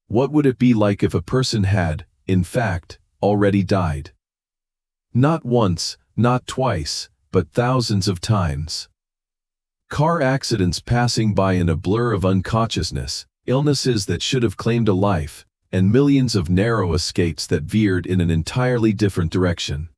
What would it be like if a person had, in fact, already died? Not once, not twice, but thousands of times. Car accidents passing by in a blur of unconsciousness, illnesses that should have claimed a life, and millions of narrow escapes that veered in an entirely different direction.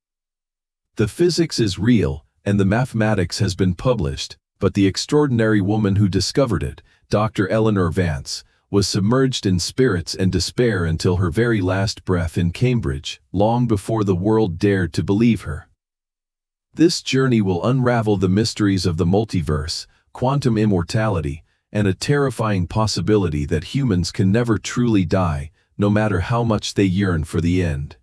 The physics is real, and the mathematics has been published, but the extraordinary woman who discovered it, Dr. Eleanor Vance, was submerged in spirits and despair until her very last breath in Cambridge, long before the world dared to believe her. This journey will unravel the mysteries of the multiverse, quantum immortality, and a terrifying possibility that humans can never truly die, no matter how much they yearn for the end.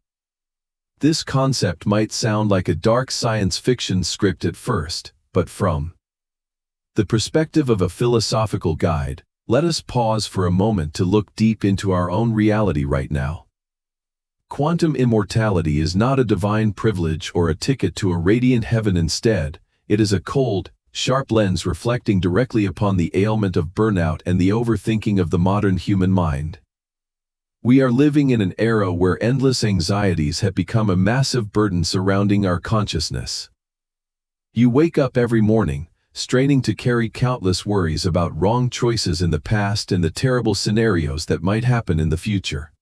This concept might sound like a dark science fiction script at first, but from the perspective of a philosophical guide, let us pause for a moment to look deep into our own reality right now. Quantum immortality is not a divine privilege or a ticket to a radiant heaven. Instead, it is a cold, sharp lens reflecting directly upon the ailment of burnout and the overthinking of the modern human mind. We are living in an era where endless anxieties have become a massive burden surrounding our consciousness. You wake up every morning, straining to carry countless worries about wrong choices in the past and the terrible scenarios that might happen in the future.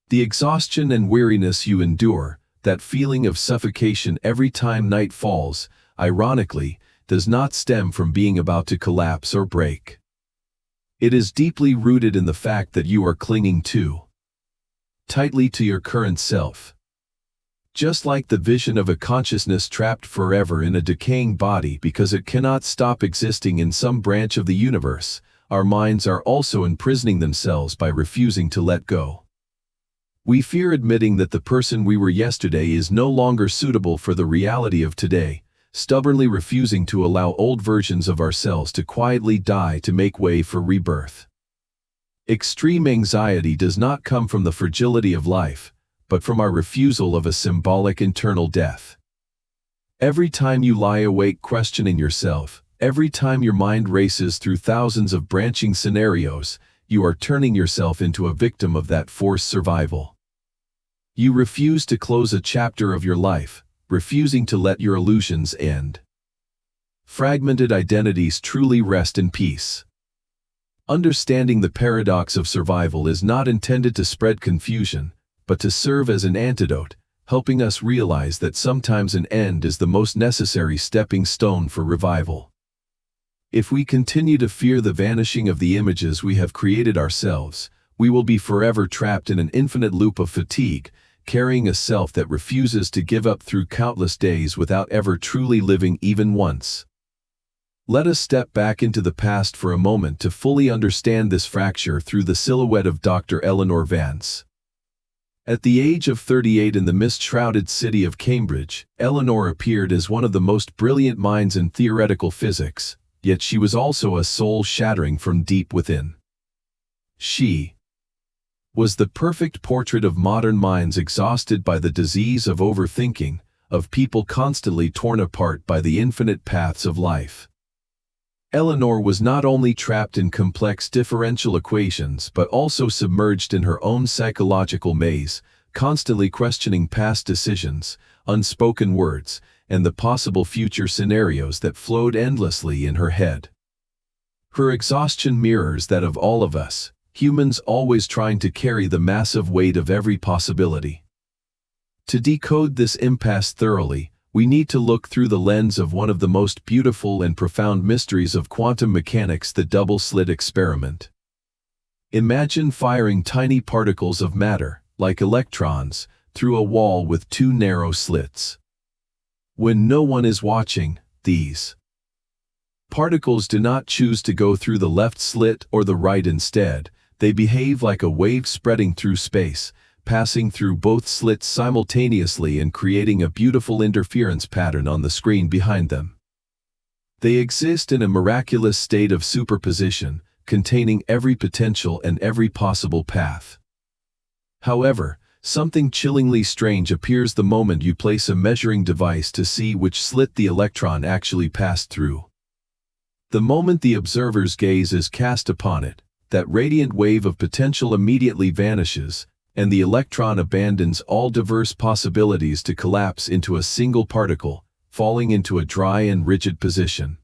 The exhaustion and weariness you endure, that feeling of suffocation every time night falls, ironically, does not stem from being about to collapse or break. It is deeply rooted in the fact that you are clinging too tightly to your current self. Just like the vision of a consciousness trapped forever in a decaying body because it cannot stop existing in some branch of the universe, our minds are also imprisoning themselves by refusing to let go. We fear admitting that the person we were yesterday is no longer suitable for the reality of today, stubbornly refusing to allow old versions of ourselves to quietly die to make way for rebirth. Extreme anxiety does not come from the fragility of life, but from our refusal of a symbolic internal death. Every time you lie awake questioning yourself, every time your mind races through thousands of branching scenarios, you are turning yourself into a victim of that forced survival. You refuse to close a chapter of your life, refusing to let your illusions end. Fragmented identities truly rest in peace. Understanding the paradox of survival is not intended to spread confusion, but to serve as an antidote, helping us realize that sometimes an end is the most necessary stepping stone for revival. If we continue to fear the vanishing of the images we have created ourselves, we will be forever trapped in an infinite loop of fatigue, carrying a self that refuses to give up through countless days without ever truly living even once. Let us step back into the past for a moment to fully understand this fracture through the silhouette of Dr. Eleanor Vance. At the age of 38 in the mist-shrouded city of Cambridge, Eleanor appeared as one of the most brilliant minds in theoretical physics, yet she was also a soul shattering from deep within. She was the perfect portrait of modern minds exhausted by the disease of overthinking, of people constantly torn apart by the infinite paths of life. Eleanor was not only trapped in complex differential equations but also submerged in her own psychological maze, constantly questioning past decisions, unspoken words, and the possible future scenarios that flowed endlessly in her head. Her exhaustion mirrors that of all of us, humans always trying to carry the massive weight of every possibility. To decode this impasse thoroughly, we need to look through the lens of one of the most beautiful and profound mysteries of quantum mechanics, the double-slit experiment. Imagine firing tiny particles of matter, like electrons, through a wall with two narrow slits. When no one is watching, these particles do not choose to go through the left slit or the right. Instead, they behave like a wave spreading through space, passing through both slits simultaneously and creating a beautiful interference pattern on the screen behind them. They exist in a miraculous state of superposition, containing every potential and every possible path. However, something chillingly strange appears the moment you place a measuring device to see which slit the electron actually passed through. The moment the observer's gaze is cast upon it, that radiant wave of potential immediately vanishes, and the electron abandons all diverse possibilities to collapse into a single particle, falling into a dry and rigid position.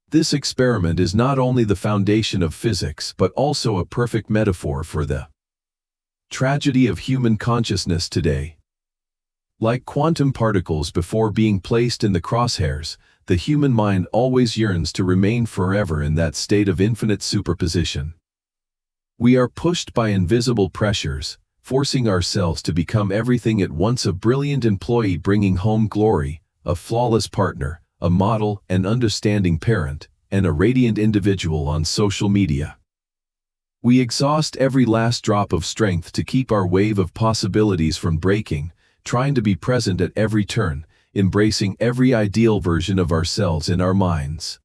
This experiment is not only the foundation of physics but also a perfect metaphor for the tragedy of human consciousness today. Like quantum particles before being placed in the crosshairs, the human mind always yearns to remain forever in that state of infinite superposition. We are pushed by invisible pressures, forcing ourselves to become everything at once: a brilliant employee bringing home glory, a flawless partner, a model and understanding parent, and a radiant individual on social media. We exhaust every last drop of strength to keep our wave of possibilities from breaking, trying to be present at every turn, embracing every ideal version of ourselves in our minds.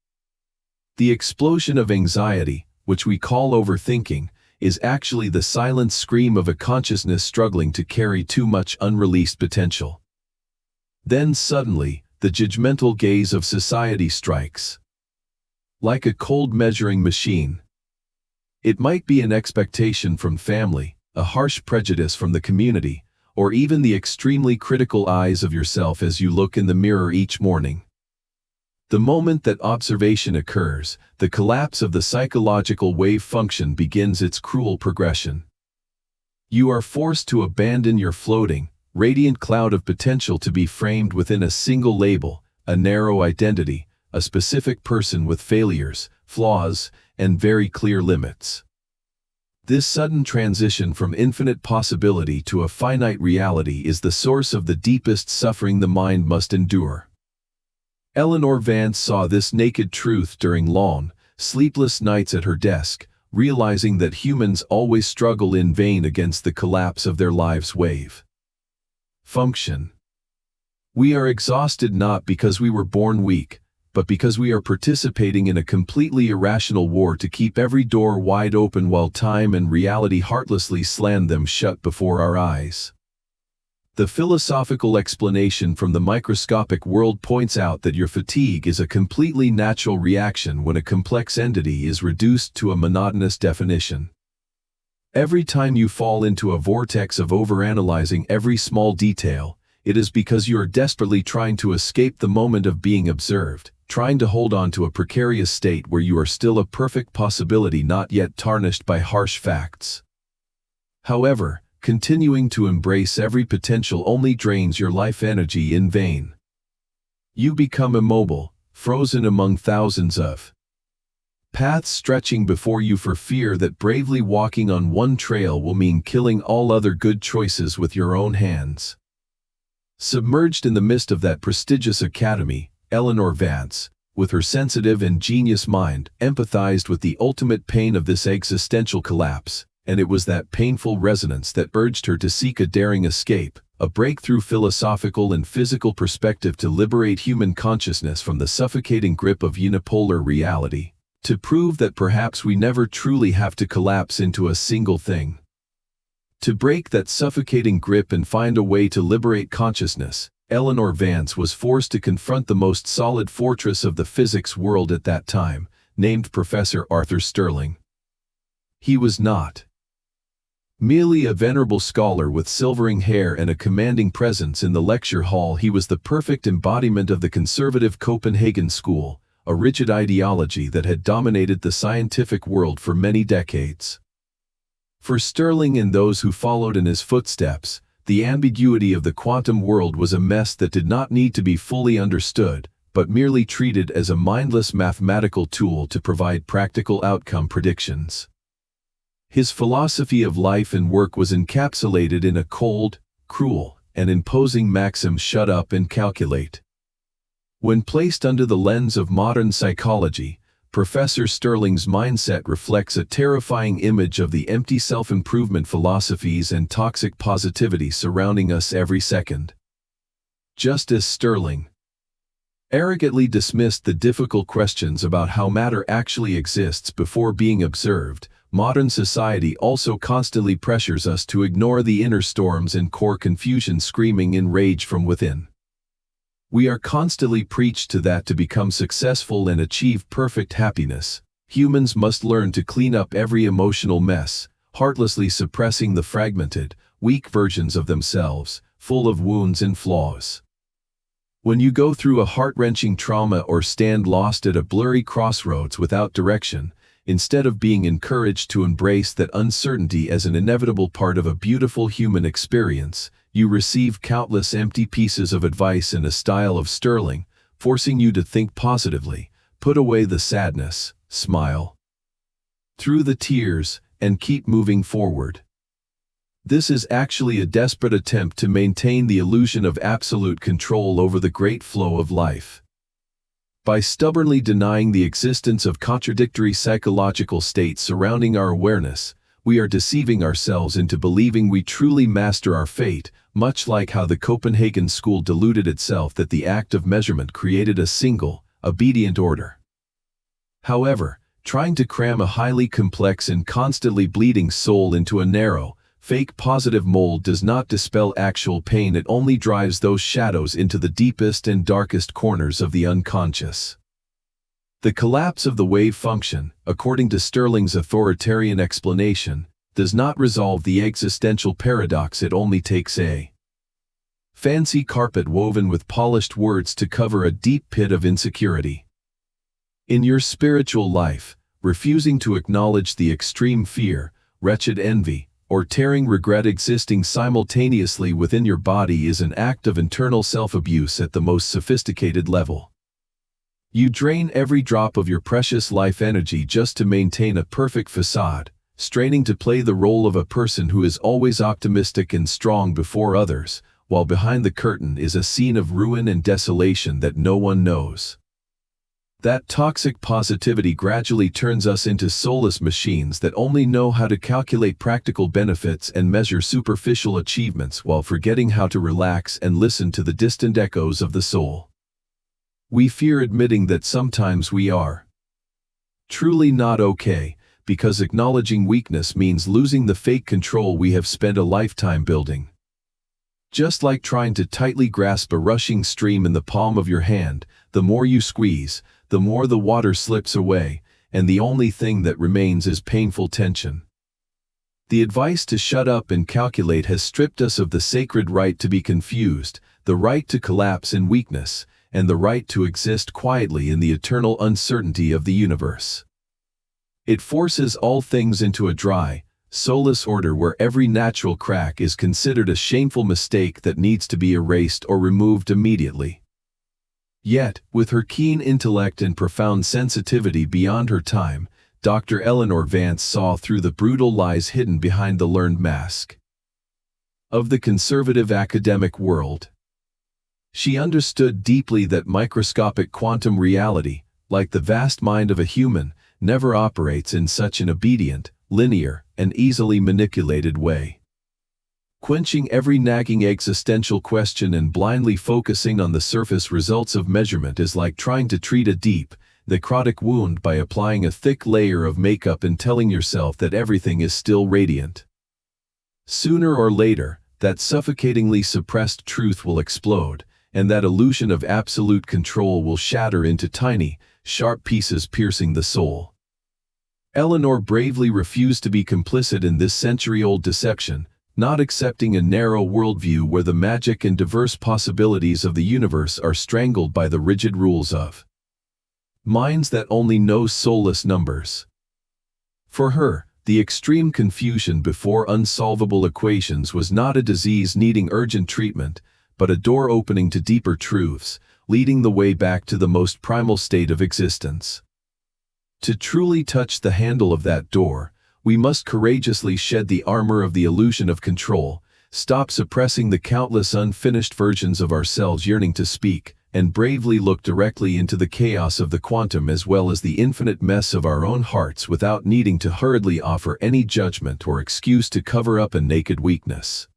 The explosion of anxiety, which we call overthinking, is actually the silent scream of a consciousness struggling to carry too much unreleased potential. Then suddenly, the judgmental gaze of society strikes. Like a cold measuring machine. It might be an expectation from family, a harsh prejudice from the community, or even the extremely critical eyes of yourself as you look in the mirror each morning. The moment that observation occurs, the collapse of the psychological wave function begins its cruel progression. You are forced to abandon your floating, radiant cloud of potential to be framed within a single label, a narrow identity, a specific person with failures, flaws, and very clear limits. This sudden transition from infinite possibility to a finite reality is the source of the deepest suffering the mind must endure. Eleanor Vance saw this naked truth during long, sleepless nights at her desk, realizing that humans always struggle in vain against the collapse of their lives' wave function. We are exhausted not because we were born weak, but because we are participating in a completely irrational war to keep every door wide open while time and reality heartlessly slam them shut before our eyes. The philosophical explanation from the microscopic world points out that your fatigue is a completely natural reaction when a complex entity is reduced to a monotonous definition. Every time you fall into a vortex of overanalyzing every small detail, it is because you are desperately trying to escape the moment of being observed, trying to hold on to a precarious state where you are still a perfect possibility not yet tarnished by harsh facts. However, continuing to embrace every potential only drains your life energy in vain. You become immobile, frozen among thousands of paths stretching before you for fear that bravely walking on one trail will mean killing all other good choices with your own hands. Submerged in the mist of that prestigious academy, Eleanor Vance, with her sensitive and genius mind, empathized with the ultimate pain of this existential collapse, and it was that painful resonance that urged her to seek a daring escape, a breakthrough philosophical and physical perspective to liberate human consciousness from the suffocating grip of unipolar reality, to prove that perhaps we never truly have to collapse into a single thing. To break that suffocating grip and find a way to liberate consciousness, Eleanor Vance was forced to confront the most solid fortress of the physics world at that time, named Professor Arthur Stirling. He was not merely a venerable scholar with silvering hair and a commanding presence in the lecture hall. He was the perfect embodiment of the conservative Copenhagen school, a rigid ideology that had dominated the scientific world for many decades. For Stirling and those who followed in his footsteps, the ambiguity of the quantum world was a mess that did not need to be fully understood, but merely treated as a mindless mathematical tool to provide practical outcome predictions. His philosophy of life and work was encapsulated in a cold, cruel, and imposing maxim: shut up and calculate. When placed under the lens of modern psychology, Professor Stirling's mindset reflects a terrifying image of the empty self-improvement philosophies and toxic positivity surrounding us every second. Just as Stirling arrogantly dismissed the difficult questions about how matter actually exists before being observed, modern society also constantly pressures us to ignore the inner storms and core confusion screaming in rage from within. We are constantly preached to that to become successful and achieve perfect happiness, Humans must learn to clean up every emotional mess, heartlessly suppressing the fragmented, weak versions of themselves, full of wounds and flaws. When you go through a heart-wrenching trauma or stand lost at a blurry crossroads without direction, instead of being encouraged to embrace that uncertainty as an inevitable part of a beautiful human experience, you receive countless empty pieces of advice in a style of sterling, forcing you to think positively, put away the sadness, smile through the tears, and keep moving forward. This is actually a desperate attempt to maintain the illusion of absolute control over the great flow of life. By stubbornly denying the existence of contradictory psychological states surrounding our awareness, we are deceiving ourselves into believing we truly master our fate, much like how the Copenhagen school deluded itself that the act of measurement created a single, obedient order. However, trying to cram a highly complex and constantly bleeding soul into a narrow, fake positive mold does not dispel actual pain. It only drives those shadows into the deepest and darkest corners of the unconscious. The collapse of the wave function, according to Sterling's authoritarian explanation, does not resolve the existential paradox. It only takes a fancy carpet woven with polished words to cover a deep pit of insecurity. In your spiritual life, refusing to acknowledge the extreme fear, wretched envy, or tearing regret existing simultaneously within your body is an act of internal self-abuse at the most sophisticated level. You drain every drop of your precious life energy just to maintain a perfect facade, straining to play the role of a person who is always optimistic and strong before others, while behind the curtain is a scene of ruin and desolation that no one knows. That toxic positivity gradually turns us into soulless machines that only know how to calculate practical benefits and measure superficial achievements while forgetting how to relax and listen to the distant echoes of the soul. We fear admitting that sometimes we are truly not okay, because acknowledging weakness means losing the fake control we have spent a lifetime building. Just like trying to tightly grasp a rushing stream in the palm of your hand, the more you squeeze, the more the water slips away, and the only thing that remains is painful tension. The advice to shut up and calculate has stripped us of the sacred right to be confused, the right to collapse in weakness, and the right to exist quietly in the eternal uncertainty of the universe. It forces all things into a dry, soulless order where every natural crack is considered a shameful mistake that needs to be erased or removed immediately. Yet, with her keen intellect and profound sensitivity beyond her time, Dr. Eleanor Vance saw through the brutal lies hidden behind the learned mask of the conservative academic world. She understood deeply that microscopic quantum reality, like the vast mind of a human, never operates in such an obedient, linear, and easily manipulated way. Quenching every nagging existential question and blindly focusing on the surface results of measurement is like trying to treat a deep, necrotic wound by applying a thick layer of makeup and telling yourself that everything is still radiant. Sooner or later, that suffocatingly suppressed truth will explode, and that illusion of absolute control will shatter into tiny, sharp pieces piercing the soul. Eleanor bravely refused to be complicit in this century-old deception, not accepting a narrow worldview where the magic and diverse possibilities of the universe are strangled by the rigid rules of minds that only know soulless numbers. For her, the extreme confusion before unsolvable equations was not a disease needing urgent treatment, but a door opening to deeper truths, leading the way back to the most primal state of existence. To truly touch the handle of that door, we must courageously shed the armor of the illusion of control, stop suppressing the countless unfinished versions of ourselves yearning to speak, and bravely look directly into the chaos of the quantum as well as the infinite mess of our own hearts without needing to hurriedly offer any judgment or excuse to cover up a naked weakness.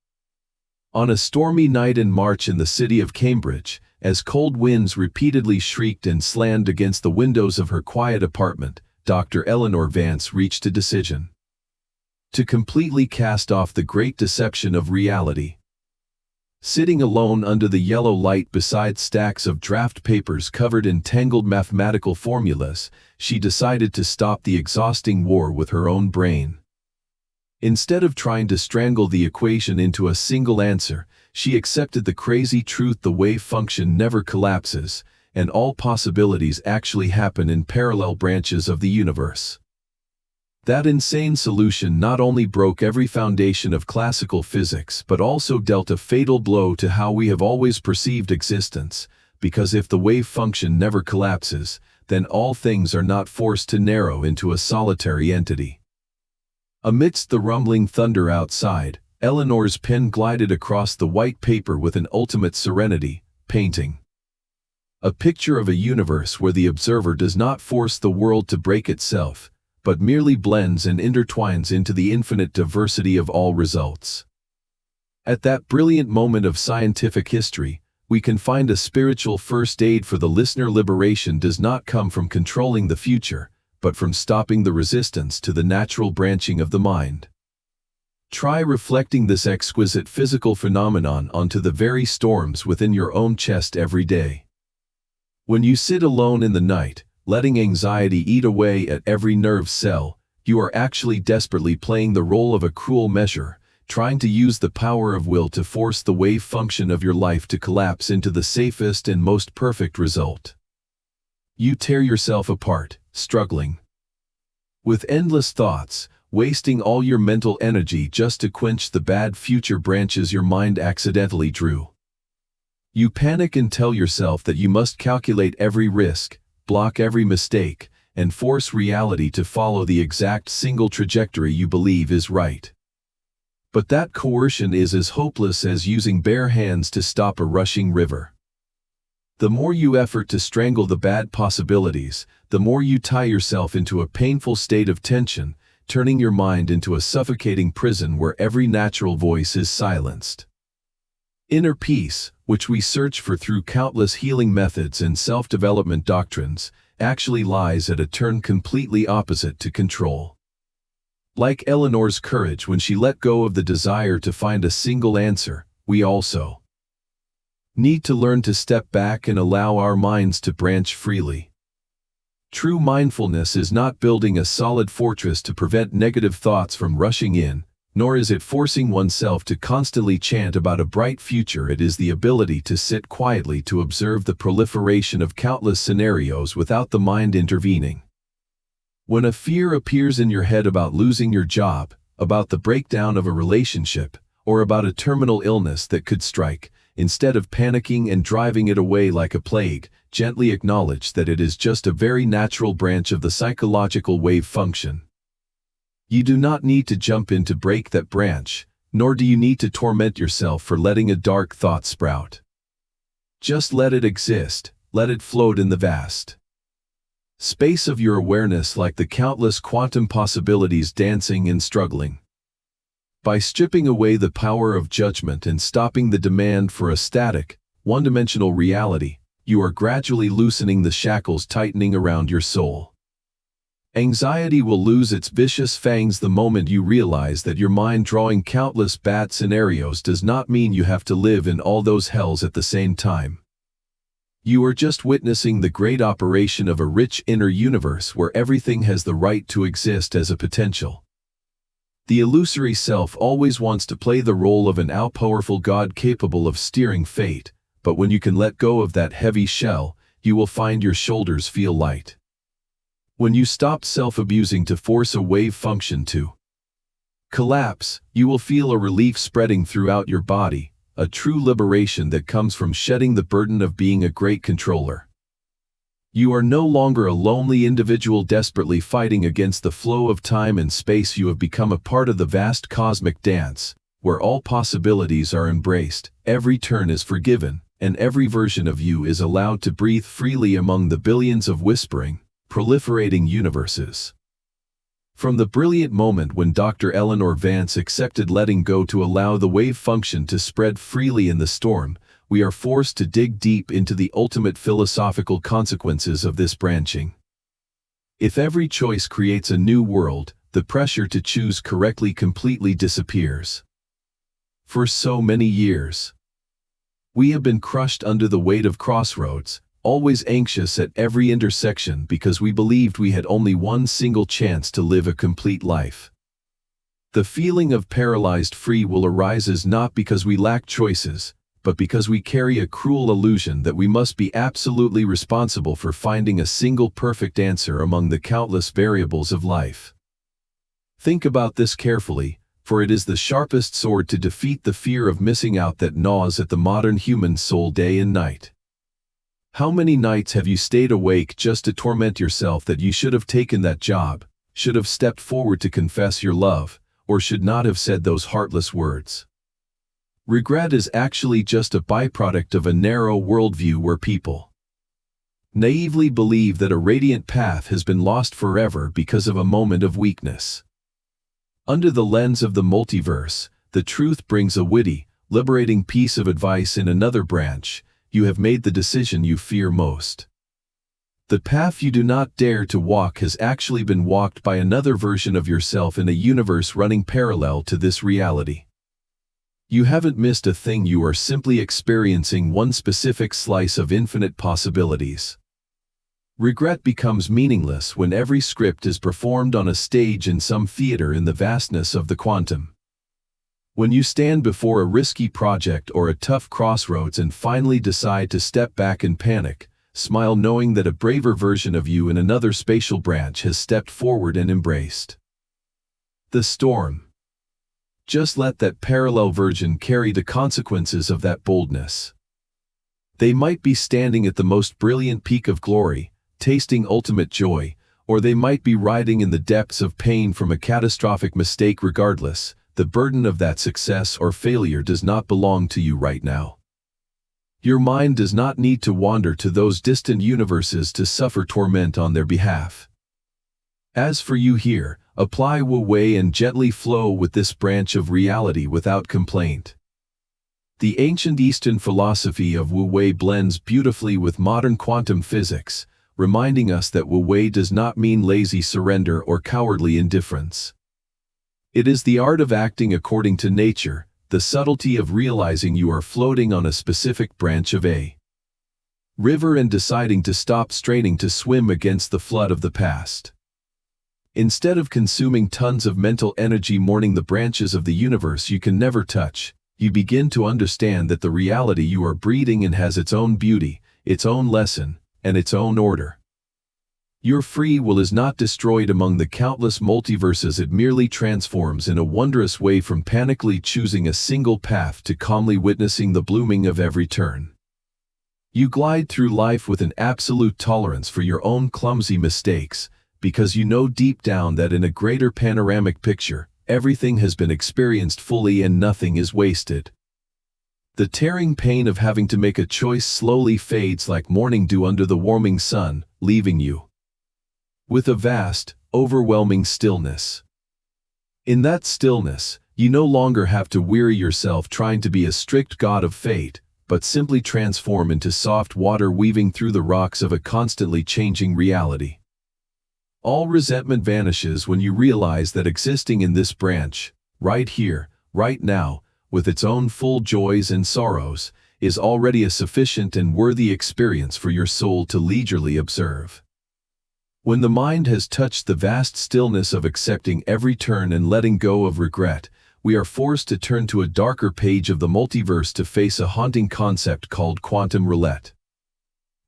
On a stormy night in March in the city of Cambridge, as cold winds repeatedly shrieked and slammed against the windows of her quiet apartment, Dr. Eleanor Vance reached a decision. To completely cast off the great deception of reality. Sitting alone under the yellow light beside stacks of draft papers covered in tangled mathematical formulas, she decided to stop the exhausting war with her own brain. Instead of trying to strangle the equation into a single answer, she accepted the crazy truth: the wave function never collapses, and all possibilities actually happen in parallel branches of the universe. That insane solution not only broke every foundation of classical physics but also dealt a fatal blow to how we have always perceived existence, because if the wave function never collapses, then all things are not forced to narrow into a solitary entity. Amidst the rumbling thunder outside, Eleanor's pen glided across the white paper with an ultimate serenity, painting a picture of a universe where the observer does not force the world to break itself, but merely blends and intertwines into the infinite diversity of all results. At that brilliant moment of scientific history, we can find a spiritual first aid for the listener. Liberation does not come from controlling the future, but from stopping the resistance to the natural branching of the mind. Try reflecting this exquisite physical phenomenon onto the very storms within your own chest every day. When you sit alone in the night, letting anxiety eat away at every nerve cell, you are actually desperately playing the role of a cruel measure, trying to use the power of will to force the wave function of your life to collapse into the safest and most perfect result. You tear yourself apart, struggling with endless thoughts, wasting all your mental energy just to quench the bad future branches your mind accidentally drew. You panic and tell yourself that you must calculate every risk, block every mistake, and force reality to follow the exact single trajectory you believe is right. But that coercion is as hopeless as using bare hands to stop a rushing river. The more you effort to strangle the bad possibilities, the more you tie yourself into a painful state of tension, turning your mind into a suffocating prison where every natural voice is silenced. Inner peace, which we search for through countless healing methods and self-development doctrines, actually lies at a turn completely opposite to control. Like Eleanor's courage when she let go of the desire to find a single answer, we also need to learn to step back and allow our minds to branch freely. True mindfulness is not building a solid fortress to prevent negative thoughts from rushing in, nor is it forcing oneself to constantly chant about a bright future. It is the ability to sit quietly to observe the proliferation of countless scenarios without the mind intervening. When a fear appears in your head about losing your job, about the breakdown of a relationship, or about a terminal illness that could strike, instead of panicking and driving it away like a plague, gently acknowledge that it is just a very natural branch of the psychological wave function. You do not need to jump in to break that branch, nor do you need to torment yourself for letting a dark thought sprout. Just let it exist, let it float in the vast space of your awareness like the countless quantum possibilities dancing and struggling. By stripping away the power of judgment and stopping the demand for a static, one-dimensional reality, you are gradually loosening the shackles tightening around your soul. Anxiety will lose its vicious fangs the moment you realize that your mind drawing countless bad scenarios does not mean you have to live in all those hells at the same time. You are just witnessing the great operation of a rich inner universe where everything has the right to exist as a potential. The illusory self always wants to play the role of an all-powerful God capable of steering fate, but when you can let go of that heavy shell, you will find your shoulders feel light. When you stop self-abusing to force a wave function to collapse, you will feel a relief spreading throughout your body, a true liberation that comes from shedding the burden of being a great controller. You are no longer a lonely individual desperately fighting against the flow of time and space. You have become a part of the vast cosmic dance, where all possibilities are embraced, every turn is forgiven, and every version of you is allowed to breathe freely among the billions of whispering, proliferating universes. From the brilliant moment when Dr. Eleanor Vance accepted letting go to allow the wave function to spread freely in the storm, we are forced to dig deep into the ultimate philosophical consequences of this branching. If every choice creates a new world, the pressure to choose correctly completely disappears. For so many years, We have been crushed under the weight of crossroads, always anxious at every intersection because we believed we had only one single chance to live a complete life. The feeling of paralyzed free will arises not because we lack choices, but because we carry a cruel illusion that we must be absolutely responsible for finding a single perfect answer among the countless variables of life. Think about this carefully, for it is the sharpest sword to defeat the fear of missing out that gnaws at the modern human soul day and night. How many nights have you stayed awake just to torment yourself that you should have taken that job, should have stepped forward to confess your love, or should not have said those heartless words? Regret is actually just a byproduct of a narrow worldview where people naively believe that a radiant path has been lost forever because of a moment of weakness. Under the lens of the multiverse, the truth brings a witty, liberating piece of advice in another branch: you have made the decision you fear most. The path you do not dare to walk has actually been walked by another version of yourself in a universe running parallel to this reality. You haven't missed a thing, you are simply experiencing one specific slice of infinite possibilities. Regret becomes meaningless when every script is performed on a stage in some theater in the vastness of the quantum. When you stand before a risky project or a tough crossroads and finally decide to step back in panic, smile knowing that a braver version of you in another spatial branch has stepped forward and embraced the storm. Just let that parallel version carry the consequences of that boldness. They might be standing at the most brilliant peak of glory, tasting ultimate joy, or they might be riding in the depths of pain from a catastrophic mistake. Regardless, the burden of that success or failure does not belong to you right now. Your mind does not need to wander to those distant universes to suffer torment on their behalf. As for you here, apply Wu Wei and gently flow with this branch of reality without complaint. The ancient Eastern philosophy of Wu Wei blends beautifully with modern quantum physics, reminding us that Wu Wei does not mean lazy surrender or cowardly indifference. It is the art of acting according to nature, the subtlety of realizing you are floating on a specific branch of a river and deciding to stop straining to swim against the flood of the past. Instead of consuming tons of mental energy mourning the branches of the universe you can never touch, you begin to understand that the reality you are breathing in has its own beauty, its own lesson, and its own order. Your free will is not destroyed among the countless multiverses, it merely transforms in a wondrous way from panically choosing a single path to calmly witnessing the blooming of every turn. You glide through life with an absolute tolerance for your own clumsy mistakes, because you know deep down that in a greater panoramic picture, everything has been experienced fully and nothing is wasted. The tearing pain of having to make a choice slowly fades like morning dew under the warming sun, leaving you with a vast, overwhelming stillness. In that stillness, you no longer have to weary yourself trying to be a strict god of fate, but simply transform into soft water weaving through the rocks of a constantly changing reality. All resentment vanishes when you realize that existing in this branch, right here, right now, with its own full joys and sorrows, is already a sufficient and worthy experience for your soul to leisurely observe. When the mind has touched the vast stillness of accepting every turn and letting go of regret, we are forced to turn to a darker page of the multiverse to face a haunting concept called quantum roulette.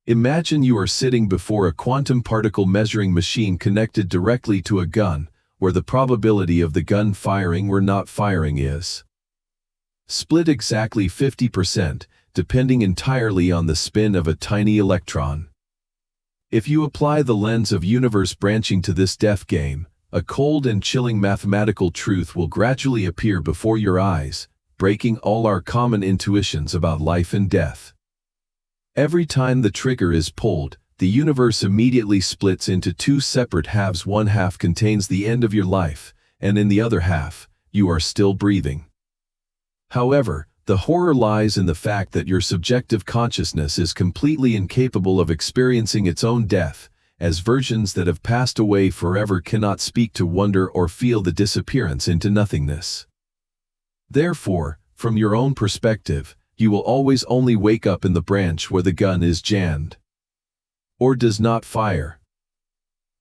Imagine you are sitting before a quantum particle measuring machine connected directly to a gun, where the probability of the gun firing or not firing is split exactly 50%, depending entirely on the spin of a tiny electron. If you apply the lens of universe branching to this death game, a cold and chilling mathematical truth will gradually appear before your eyes, breaking all our common intuitions about life and death. Every time the trigger is pulled, the universe immediately splits into two separate halves. One half contains the end of your life, and in the other half, you are still breathing. However, the horror lies in the fact that your subjective consciousness is completely incapable of experiencing its own death, as versions that have passed away forever cannot speak to wonder or feel the disappearance into nothingness. Therefore, from your own perspective, you will always only wake up in the branch where the gun is jammed or does not fire.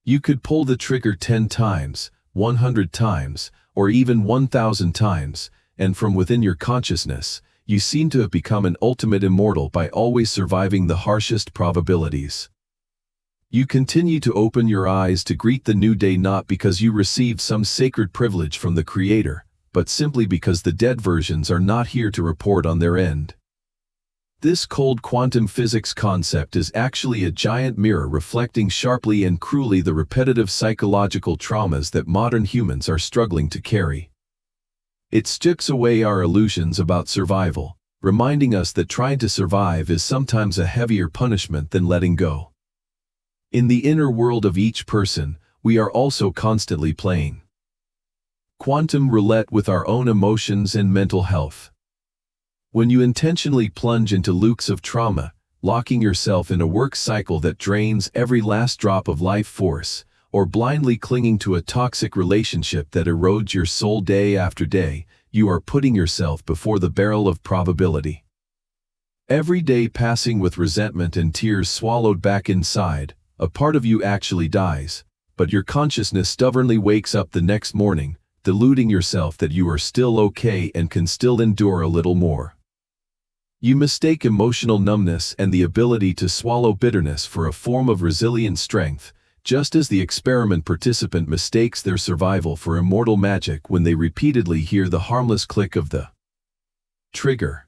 You could pull the trigger 10 times, 100 times, or even 1,000 times, and from within your consciousness, you seem to have become an ultimate immortal by always surviving the harshest probabilities. You continue to open your eyes to greet the new day not because you received some sacred privilege from the Creator, but simply because the dead versions are not here to report on their end. This cold quantum physics concept is actually a giant mirror reflecting sharply and cruelly the repetitive psychological traumas that modern humans are struggling to carry. It strips away our illusions about survival, reminding us that trying to survive is sometimes a heavier punishment than letting go. In the inner world of each person, we are also constantly playing quantum roulette with our own emotions and mental health. When you intentionally plunge into loops of trauma, locking yourself in a work cycle that drains every last drop of life force, or blindly clinging to a toxic relationship that erodes your soul day after day, you are putting yourself before the barrel of probability. Every day passing with resentment and tears swallowed back inside, a part of you actually dies, but your consciousness stubbornly wakes up the next morning, deluding yourself that you are still okay and can still endure a little more. You mistake emotional numbness and the ability to swallow bitterness for a form of resilient strength, just as the experiment participant mistakes their survival for immortal magic when they repeatedly hear the harmless click of the trigger.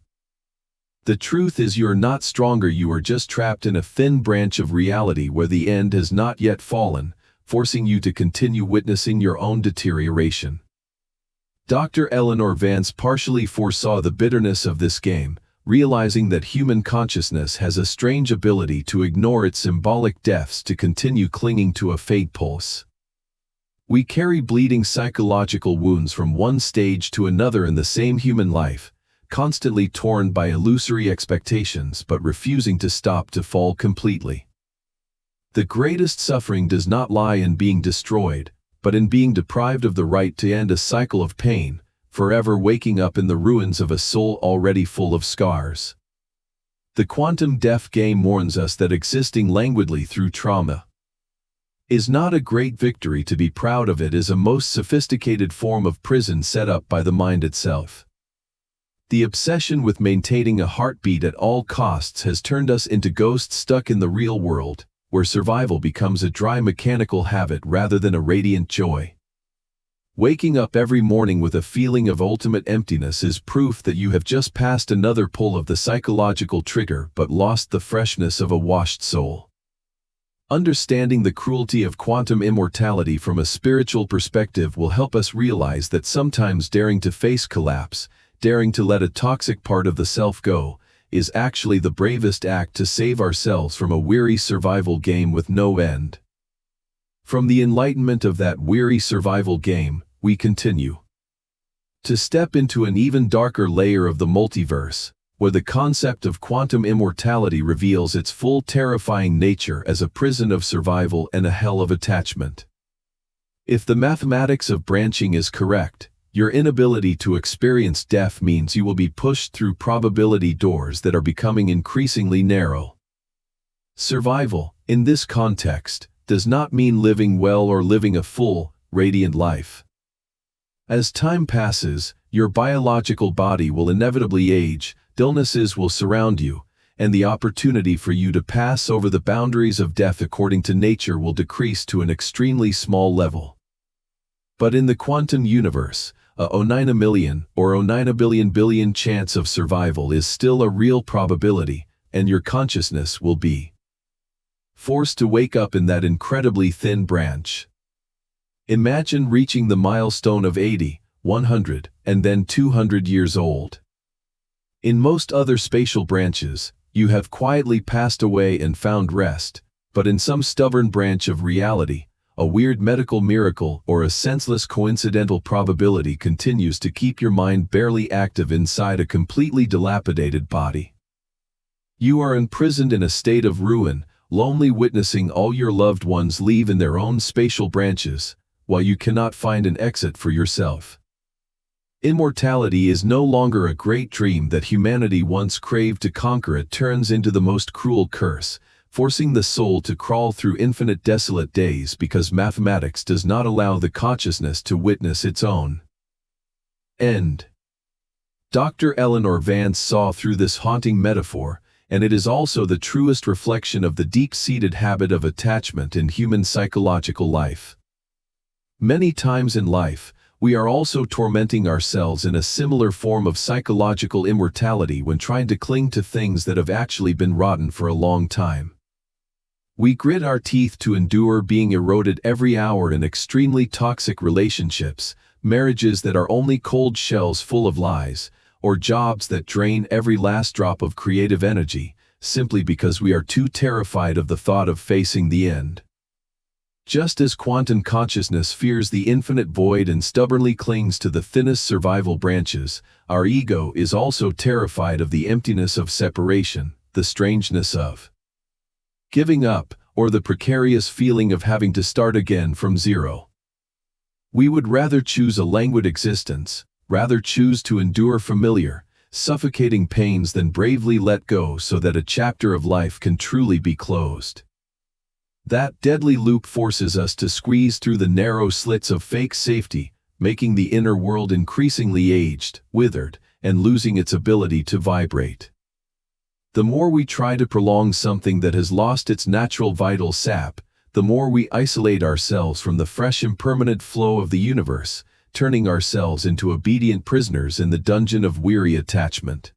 The truth is you are not stronger, you are just trapped in a thin branch of reality where the end has not yet fallen, forcing you to continue witnessing your own deterioration. Dr. Eleanor Vance partially foresaw the bitterness of this game, realizing that human consciousness has a strange ability to ignore its symbolic deaths to continue clinging to a fate pulse. We carry bleeding psychological wounds from one stage to another in the same human life, constantly torn by illusory expectations but refusing to stop to fall completely. The greatest suffering does not lie in being destroyed, but in being deprived of the right to end a cycle of pain, forever waking up in the ruins of a soul already full of scars. The quantum death game warns us that existing languidly through trauma is not a great victory. To be proud of it is a most sophisticated form of prison set up by the mind itself. The obsession with maintaining a heartbeat at all costs has turned us into ghosts stuck in the real world, where survival becomes a dry mechanical habit rather than a radiant joy. Waking up every morning with a feeling of ultimate emptiness is proof that you have just passed another pull of the psychological trigger but lost the freshness of a washed soul. Understanding the cruelty of quantum immortality from a spiritual perspective will help us realize that sometimes daring to face collapse, daring to let a toxic part of the self go, is actually the bravest act to save ourselves from a weary survival game with no end. From the enlightenment of that weary survival game, we continue to step into an even darker layer of the multiverse, where the concept of quantum immortality reveals its full terrifying nature as a prison of survival and a hell of attachment. If the mathematics of branching is correct, your inability to experience death means you will be pushed through probability doors that are becoming increasingly narrow. Survival, in this context, does not mean living well or living a full, radiant life. As time passes, your biological body will inevitably age, illnesses will surround you, and the opportunity for you to pass over the boundaries of death according to nature will decrease to an extremely small level. But in the quantum universe, a 09 million or 09 billion chance of survival is still a real probability, and your consciousness will be forced to wake up in that incredibly thin branch. Imagine reaching the milestone of 80, 100, and then 200 years old. In most other spatial branches, you have quietly passed away and found rest, but in some stubborn branch of reality, a weird medical miracle or a senseless coincidental probability continues to keep your mind barely active inside a completely dilapidated body. You are imprisoned in a state of ruin, lonely witnessing all your loved ones leave in their own spatial branches, while you cannot find an exit for yourself. Immortality is no longer a great dream that humanity once craved to conquer. It turns into the most cruel curse, forcing the soul to crawl through infinite desolate days because mathematics does not allow the consciousness to witness its own end. Dr. Eleanor Vance saw through this haunting metaphor, and it is also the truest reflection of the deep-seated habit of attachment in human psychological life. Many times in life, we are also tormenting ourselves in a similar form of psychological immortality when trying to cling to things that have actually been rotten for a long time. We grit our teeth to endure being eroded every hour in extremely toxic relationships, marriages that are only cold shells full of lies, or jobs that drain every last drop of creative energy, simply because we are too terrified of the thought of facing the end. Just as quantum consciousness fears the infinite void and stubbornly clings to the thinnest survival branches, our ego is also terrified of the emptiness of separation, the strangeness of giving up, or the precarious feeling of having to start again from zero. We would rather choose a languid existence, rather choose to endure familiar, suffocating pains than bravely let go so that a chapter of life can truly be closed. That deadly loop forces us to squeeze through the narrow slits of fake safety, making the inner world increasingly aged, withered, and losing its ability to vibrate. The more we try to prolong something that has lost its natural vital sap, the more we isolate ourselves from the fresh impermanent flow of the universe, turning ourselves into obedient prisoners in the dungeon of weary attachment.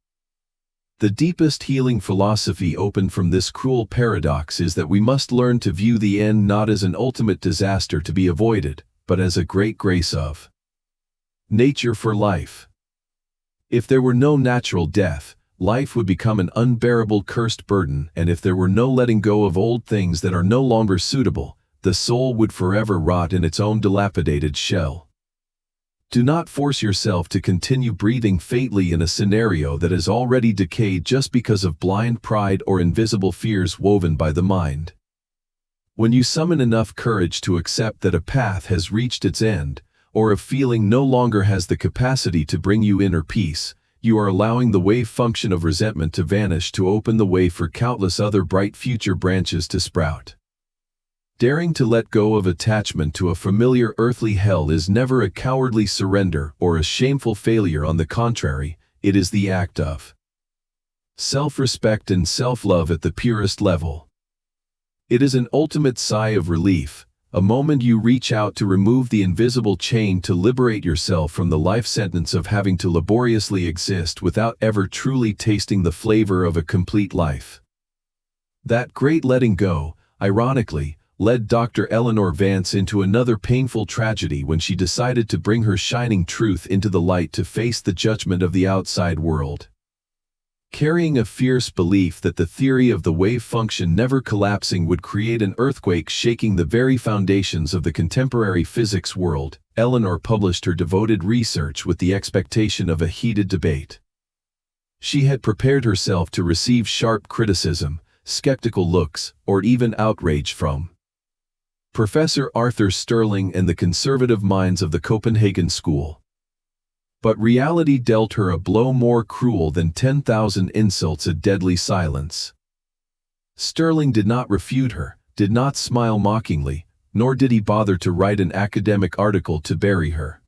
The deepest healing philosophy opened from this cruel paradox is that we must learn to view the end not as an ultimate disaster to be avoided, but as a great grace of nature for life. If there were no natural death, life would become an unbearable cursed burden, and if there were no letting go of old things that are no longer suitable, the soul would forever rot in its own dilapidated shell. Do not force yourself to continue breathing faintly in a scenario that has already decayed just because of blind pride or invisible fears woven by the mind. When you summon enough courage to accept that a path has reached its end, or a feeling no longer has the capacity to bring you inner peace, you are allowing the wave function of resentment to vanish to open the way for countless other bright future branches to sprout. Daring to let go of attachment to a familiar earthly hell is never a cowardly surrender or a shameful failure. On the contrary, it is the act of self-respect and self-love at the purest level. It is an ultimate sigh of relief, a moment you reach out to remove the invisible chain to liberate yourself from the life sentence of having to laboriously exist without ever truly tasting the flavor of a complete life. That great letting go, ironically, led Dr. Eleanor Vance into another painful tragedy when she decided to bring her shining truth into the light to face the judgment of the outside world. Carrying a fierce belief that the theory of the wave function never collapsing would create an earthquake shaking the very foundations of the contemporary physics world, Eleanor published her devoted research with the expectation of a heated debate. She had prepared herself to receive sharp criticism, skeptical looks, or even outrage from Professor Arthur Sterling and the conservative minds of the Copenhagen school. But reality dealt her a blow more cruel than 10,000 insults, a deadly silence. Sterling did not refute her, did not smile mockingly, nor did he bother to write an academic article to bury her.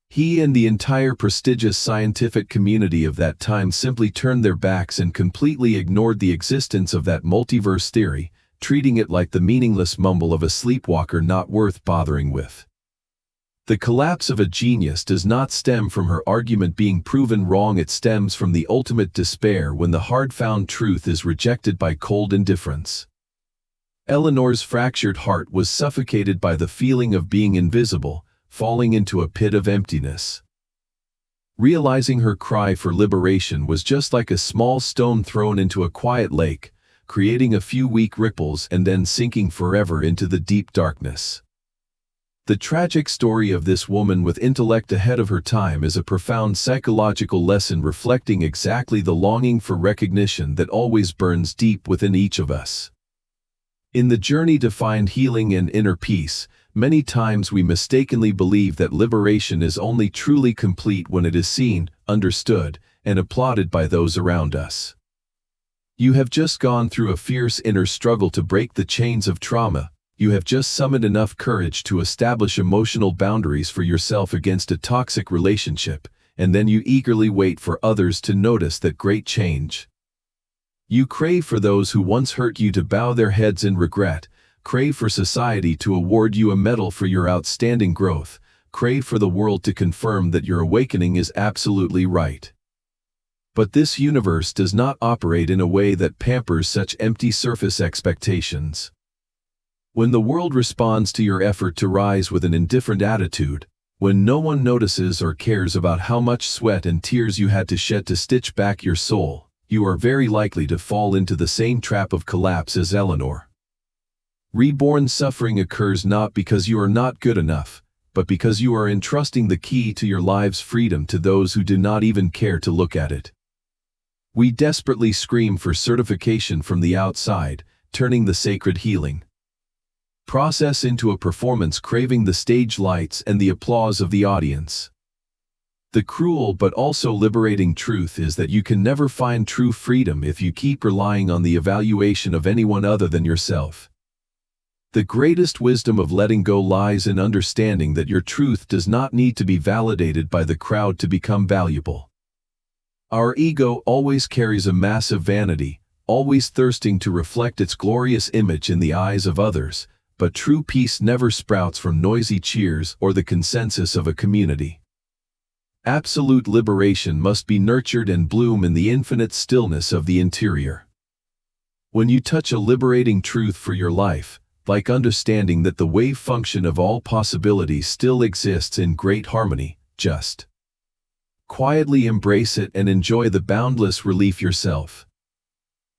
He and the entire prestigious scientific community of that time simply turned their backs and completely ignored the existence of that multiverse theory, treating it like the meaningless mumble of a sleepwalker not worth bothering with. The collapse of a genius does not stem from her argument being proven wrong, it stems from the ultimate despair when the hard-found truth is rejected by cold indifference. Eleanor's fractured heart was suffocated by the feeling of being invisible, falling into a pit of emptiness. Realizing her cry for liberation was just like a small stone thrown into a quiet lake, creating a few weak ripples and then sinking forever into the deep darkness. The tragic story of this woman with intellect ahead of her time is a profound psychological lesson reflecting exactly the longing for recognition that always burns deep within each of us. In the journey to find healing and inner peace, Many times we mistakenly believe that liberation is only truly complete when it is seen, understood, and applauded by those around us. You have just gone through a fierce inner struggle to break the chains of trauma. You have just summoned enough courage to establish emotional boundaries for yourself against a toxic relationship, and then you eagerly wait for others to notice that great change. You crave for those who once hurt you to bow their heads in regret, crave for society to award you a medal for your outstanding growth, crave for the world to confirm that your awakening is absolutely right. But this universe does not operate in a way that pampers such empty surface expectations. When the world responds to your effort to rise with an indifferent attitude, when no one notices or cares about how much sweat and tears you had to shed to stitch back your soul, you are very likely to fall into the same trap of collapse as Eleanor. Reborn suffering occurs not because you are not good enough, but because you are entrusting the key to your life's freedom to those who do not even care to look at it. We desperately scream for certification from the outside, turning the sacred healing process into a performance, craving the stage lights and the applause of the audience. The cruel but also liberating truth is that you can never find true freedom if you keep relying on the evaluation of anyone other than yourself. The greatest wisdom of letting go lies in understanding that your truth does not need to be validated by the crowd to become valuable. Our ego always carries a massive vanity, always thirsting to reflect its glorious image in the eyes of others, but true peace never sprouts from noisy cheers or the consensus of a community. Absolute liberation must be nurtured and bloom in the infinite stillness of the interior. When you touch a liberating truth for your life, like understanding that the wave function of all possibilities still exists in great harmony, just quietly embrace it and enjoy the boundless relief yourself.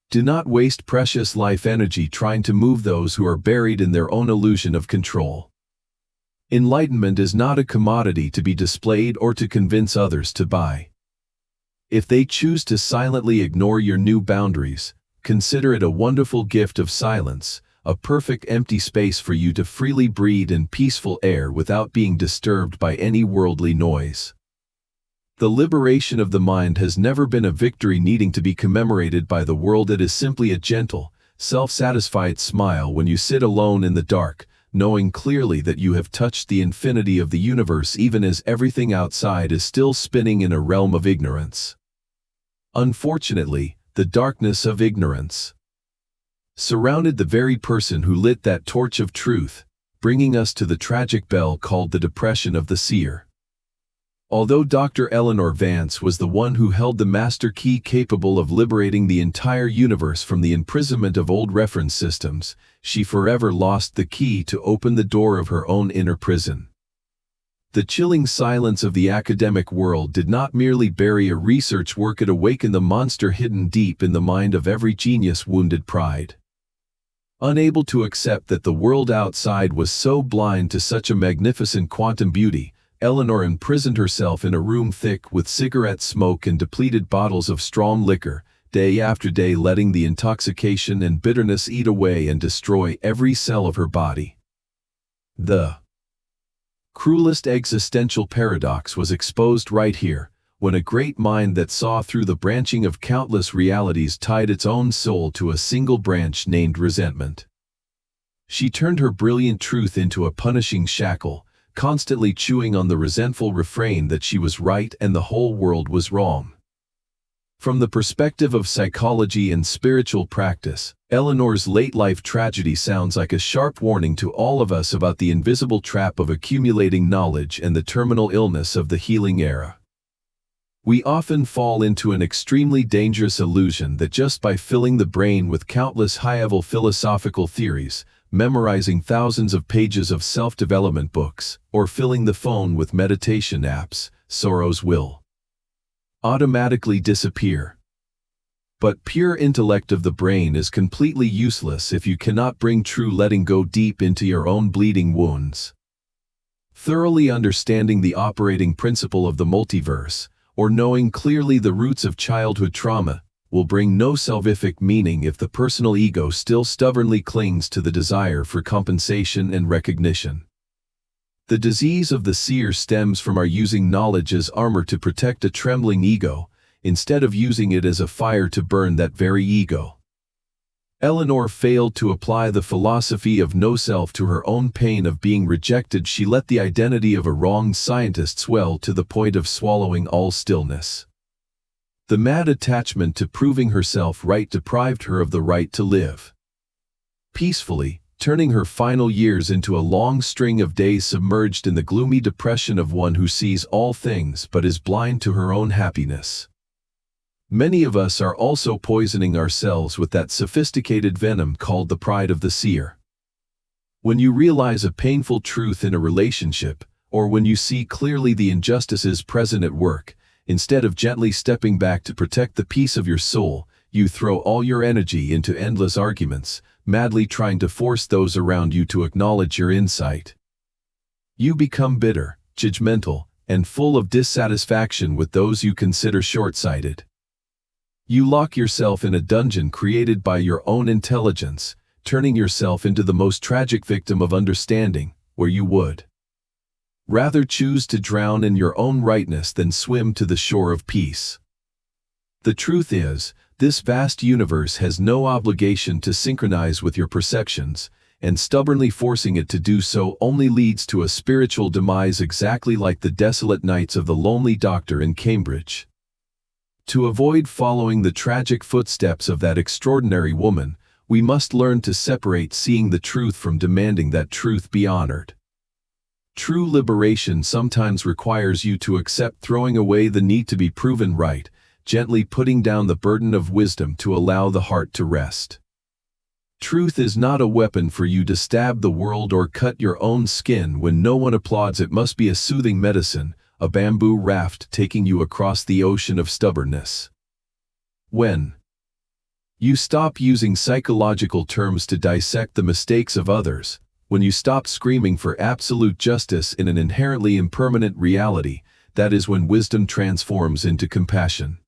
Do not waste precious life energy trying to move those who are buried in their own illusion of control. Enlightenment is not a commodity to be displayed or to convince others to buy. If they choose to silently ignore your new boundaries, consider it a wonderful gift of silence, a perfect empty space for you to freely breathe in peaceful air without being disturbed by any worldly noise. The liberation of the mind has never been a victory needing to be commemorated by the world. It is simply a gentle, self-satisfied smile when you sit alone in the dark, knowing clearly that you have touched the infinity of the universe even as everything outside is still spinning in a realm of ignorance. Unfortunately, the darkness of ignorance surrounded the very person who lit that torch of truth, bringing us to the tragic bell called the depression of the seer. Although Dr. Eleanor Vance was the one who held the master key capable of liberating the entire universe from the imprisonment of old reference systems, she forever lost the key to open the door of her own inner prison. The chilling silence of the academic world did not merely bury a research work, it awakened the monster hidden deep in the mind of every genius wounded pride. Unable to accept that the world outside was so blind to such a magnificent quantum beauty, Eleanor imprisoned herself in a room thick with cigarette smoke and depleted bottles of strong liquor, day after day letting the intoxication and bitterness eat away and destroy every cell of her body. The cruelest existential paradox was exposed right here, when a great mind that saw through the branching of countless realities tied its own soul to a single branch named resentment. She turned her brilliant truth into a punishing shackle, constantly chewing on the resentful refrain that she was right and the whole world was wrong. From the perspective of psychology and spiritual practice, Eleanor's late-life tragedy sounds like a sharp warning to all of us about the invisible trap of accumulating knowledge and the terminal illness of the healing era. We often fall into an extremely dangerous illusion that just by filling the brain with countless high-level philosophical theories, memorizing thousands of pages of self-development books, or filling the phone with meditation apps, sorrows will automatically disappear. But pure intellect of the brain is completely useless if you cannot bring true letting go deep into your own bleeding wounds. Thoroughly understanding the operating principle of the multiverse, or knowing clearly the roots of childhood trauma, will bring no salvific meaning if the personal ego still stubbornly clings to the desire for compensation and recognition. The disease of the seer stems from our using knowledge as armor to protect a trembling ego, instead of using it as a fire to burn that very ego. Eleanor failed to apply the philosophy of no-self to her own pain of being rejected. She let the identity of a wronged scientist swell to the point of swallowing all stillness. The mad attachment to proving herself right deprived her of the right to live peacefully, turning her final years into a long string of days submerged in the gloomy depression of one who sees all things but is blind to her own happiness. Many of us are also poisoning ourselves with that sophisticated venom called the pride of the seer. When you realize a painful truth in a relationship, or when you see clearly the injustices present at work, instead of gently stepping back to protect the peace of your soul, you throw all your energy into endless arguments, madly trying to force those around you to acknowledge your insight. You become bitter, judgmental, and full of dissatisfaction with those you consider short-sighted. You lock yourself in a dungeon created by your own intelligence, turning yourself into the most tragic victim of understanding, where you would rather choose to drown in your own rightness than swim to the shore of peace. The truth is, this vast universe has no obligation to synchronize with your perceptions, and stubbornly forcing it to do so only leads to a spiritual demise exactly like the desolate nights of the lonely doctor in Cambridge. To avoid following the tragic footsteps of that extraordinary woman, we must learn to separate seeing the truth from demanding that truth be honored. True liberation sometimes requires you to accept throwing away the need to be proven right, gently putting down the burden of wisdom to allow the heart to rest. Truth is not a weapon for you to stab the world or cut your own skin when no one applauds. It must be a soothing medicine, a bamboo raft taking you across the ocean of stubbornness. When you stop using psychological terms to dissect the mistakes of others, when you stop screaming for absolute justice in an inherently impermanent reality, that is when wisdom transforms into compassion.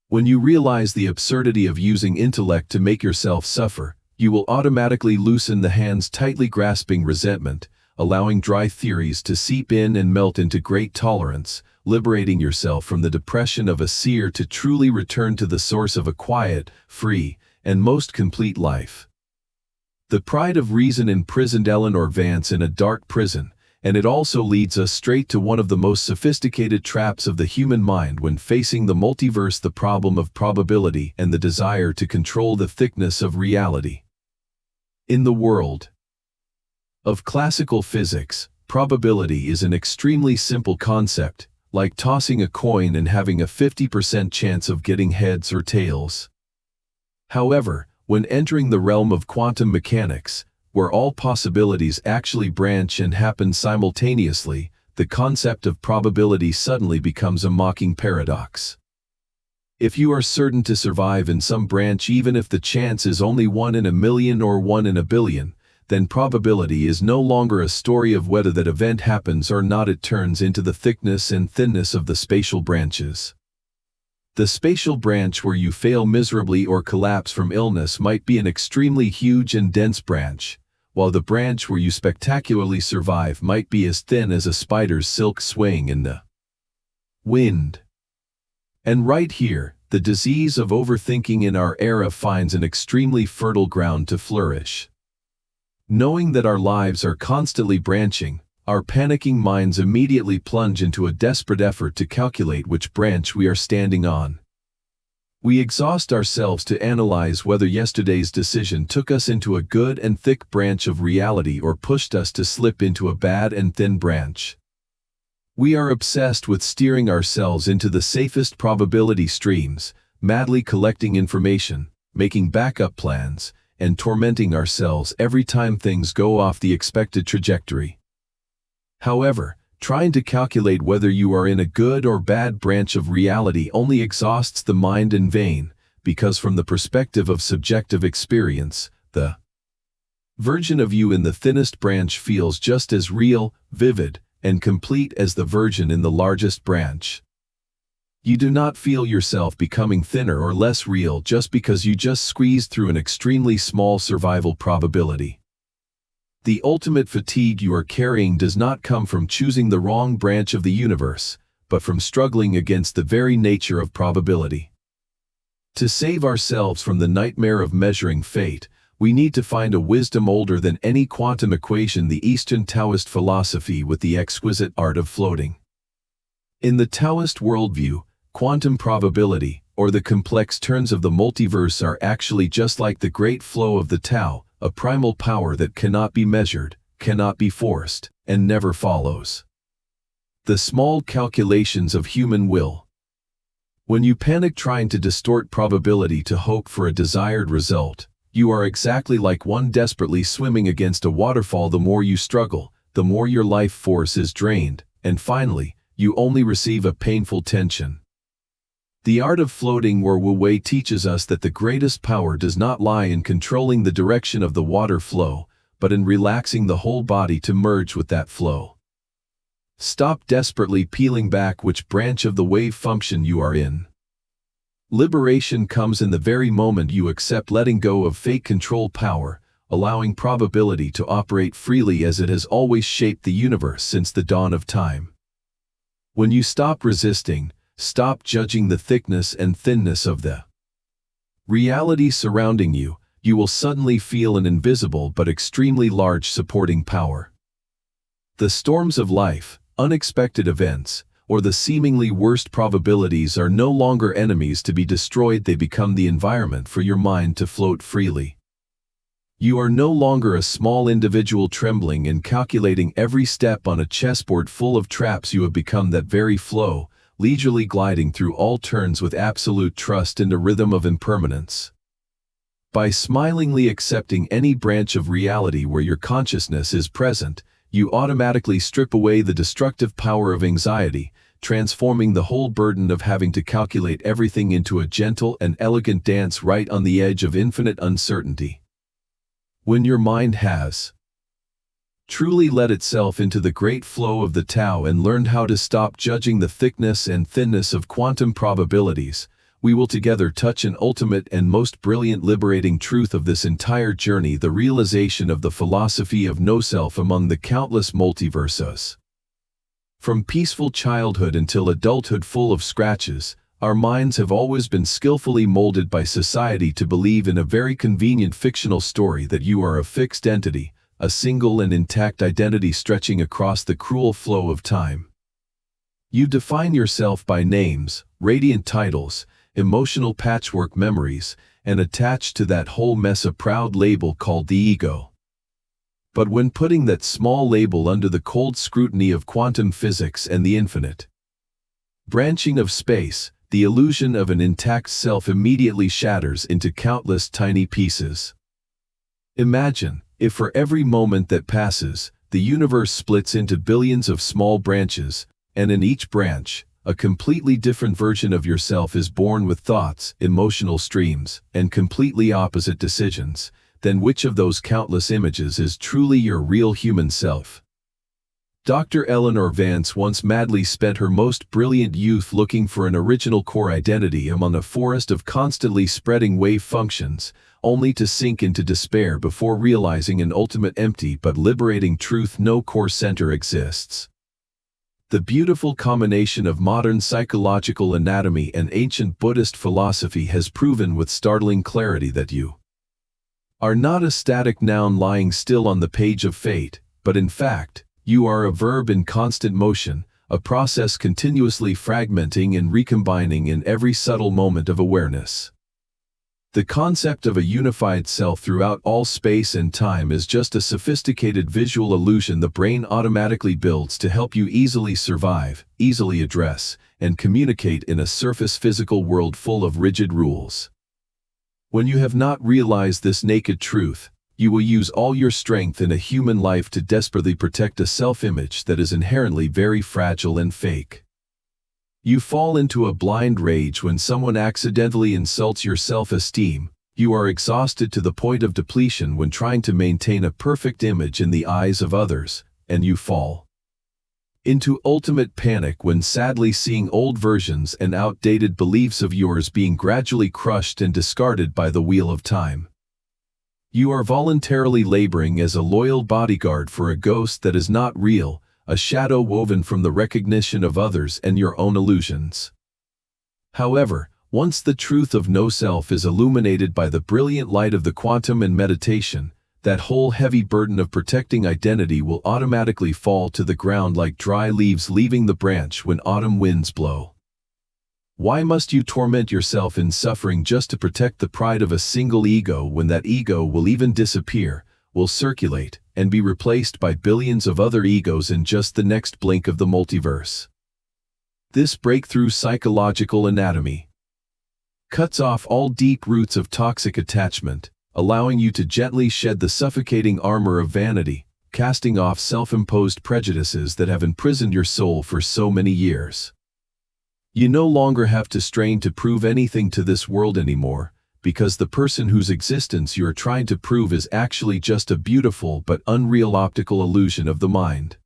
When you realize the absurdity of using intellect to make yourself suffer, you will automatically loosen the hands tightly grasping resentment, allowing dry theories to seep in and melt into great tolerance, liberating yourself from the depression of a seer to truly return to the source of a quiet, free, and most complete life. The pride of reason imprisoned Eleanor Vance in a dark prison, and it also leads us straight to one of the most sophisticated traps of the human mind when facing the multiverse: the problem of probability and the desire to control the thickness of reality. In the world of classical physics, probability is an extremely simple concept, like tossing a coin and having a 50% chance of getting heads or tails. However, when entering the realm of quantum mechanics, where all possibilities actually branch and happen simultaneously, the concept of probability suddenly becomes a mocking paradox. If you are certain to survive in some branch even if the chance is only 1 in a million or 1 in a billion, then probability is no longer a story of whether that event happens or not. It turns into the thickness and thinness of the spatial branches. The spatial branch where you fail miserably or collapse from illness might be an extremely huge and dense branch, while the branch where you spectacularly survive might be as thin as a spider's silk swaying in the wind. And right here, the disease of overthinking in our era finds an extremely fertile ground to flourish. Knowing that our lives are constantly branching, our panicking minds immediately plunge into a desperate effort to calculate which branch we are standing on. We exhaust ourselves to analyze whether yesterday's decision took us into a good and thick branch of reality or pushed us to slip into a bad and thin branch. We are obsessed with steering ourselves into the safest probability streams, madly collecting information, making backup plans, and tormenting ourselves every time things go off the expected trajectory. However, trying to calculate whether you are in a good or bad branch of reality only exhausts the mind in vain, because from the perspective of subjective experience, the version of you in the thinnest branch feels just as real, vivid, and complete as the version in the largest branch. You do not feel yourself becoming thinner or less real just because you just squeezed through an extremely small survival probability. The ultimate fatigue you are carrying does not come from choosing the wrong branch of the universe, but from struggling against the very nature of probability. To save ourselves from the nightmare of measuring fate, we need to find a wisdom older than any quantum equation, the Eastern Taoist philosophy with the exquisite art of floating. In the Taoist worldview, quantum probability, or the complex turns of the multiverse, are actually just like the great flow of the Tao, a primal power that cannot be measured, cannot be forced, and never follows the small calculations of human will. When you panic trying to distort probability to hope for a desired result, you are exactly like one desperately swimming against a waterfall. The more you struggle, the more your life force is drained, and finally, you only receive a painful tension. The art of floating, or Wu Wei, teaches us that the greatest power does not lie in controlling the direction of the water flow, but in relaxing the whole body to merge with that flow. Stop desperately peeling back which branch of the wave function you are in. Liberation comes in the very moment you accept letting go of fate control power, allowing probability to operate freely as it has always shaped the universe since the dawn of time. When you stop resisting, stop judging the thickness and thinness of the reality surrounding you, you will suddenly feel an invisible but extremely large supporting power. The storms of life, unexpected events, or the seemingly worst probabilities are no longer enemies to be destroyed. They become the environment for your mind to float freely. You are no longer a small individual trembling and calculating every step on a chessboard full of traps. You have become that very flow, leisurely gliding through all turns with absolute trust in the rhythm of impermanence. By smilingly accepting any branch of reality where your consciousness is present, you automatically strip away the destructive power of anxiety, transforming the whole burden of having to calculate everything into a gentle and elegant dance right on the edge of infinite uncertainty. When your mind has truly let itself into the great flow of the Tao and learned how to stop judging the thickness and thinness of quantum probabilities, we will together touch an ultimate and most brilliant liberating truth of this entire journey, the realization of the philosophy of no-self among the countless multiverses. From peaceful childhood until adulthood full of scratches, our minds have always been skillfully molded by society to believe in a very convenient fictional story that you are a fixed entity, a single and intact identity stretching across the cruel flow of time. You define yourself by names, radiant titles, emotional patchwork memories, and attached to that whole mess a proud label called the ego. But when putting that small label under the cold scrutiny of quantum physics and the infinite branching of space, the illusion of an intact self immediately shatters into countless tiny pieces. Imagine, if for every moment that passes, the universe splits into billions of small branches, and in each branch, a completely different version of yourself is born with thoughts, emotional streams, and completely opposite decisions, then which of those countless images is truly your real human self? Dr. Eleanor Vance once madly spent her most brilliant youth looking for an original core identity among a forest of constantly spreading wave functions, only to sink into despair before realizing an ultimate empty but liberating truth: no core center exists. The beautiful combination of modern psychological anatomy and ancient Buddhist philosophy has proven with startling clarity that you are not a static noun lying still on the page of fate, but in fact, you are a verb in constant motion, a process continuously fragmenting and recombining in every subtle moment of awareness. The concept of a unified self throughout all space and time is just a sophisticated visual illusion the brain automatically builds to help you easily survive, easily address, and communicate in a surface physical world full of rigid rules. When you have not realized this naked truth, you will use all your strength in a human life to desperately protect a self-image that is inherently very fragile and fake. You fall into a blind rage when someone accidentally insults your self-esteem. You are exhausted to the point of depletion when trying to maintain a perfect image in the eyes of others, and you fall into ultimate panic when sadly seeing old versions and outdated beliefs of yours being gradually crushed and discarded by the wheel of time. You are voluntarily laboring as a loyal bodyguard for a ghost that is not real, a shadow woven from the recognition of others and your own illusions. However, once the truth of no self is illuminated by the brilliant light of the quantum and meditation, that whole heavy burden of protecting identity will automatically fall to the ground like dry leaves leaving the branch when autumn winds blow. Why must you torment yourself in suffering just to protect the pride of a single ego when that ego will even disappear, will circulate, and be replaced by billions of other egos in just the next blink of the multiverse? This breakthrough psychological anatomy cuts off all deep roots of toxic attachment, allowing you to gently shed the suffocating armor of vanity, casting off self-imposed prejudices that have imprisoned your soul for so many years. You no longer have to strain to prove anything to this world anymore, because the person whose existence you are trying to prove is actually just a beautiful but unreal optical illusion of the mind.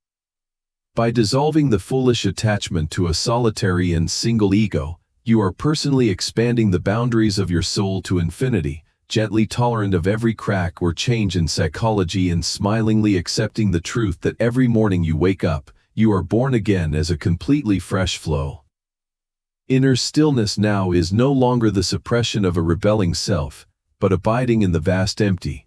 By dissolving the foolish attachment to a solitary and single ego, you are personally expanding the boundaries of your soul to infinity, gently tolerant of every crack or change in psychology and smilingly accepting the truth that every morning you wake up, you are born again as a completely fresh flow. Inner stillness now is no longer the suppression of a rebelling self, but abiding in the vast empty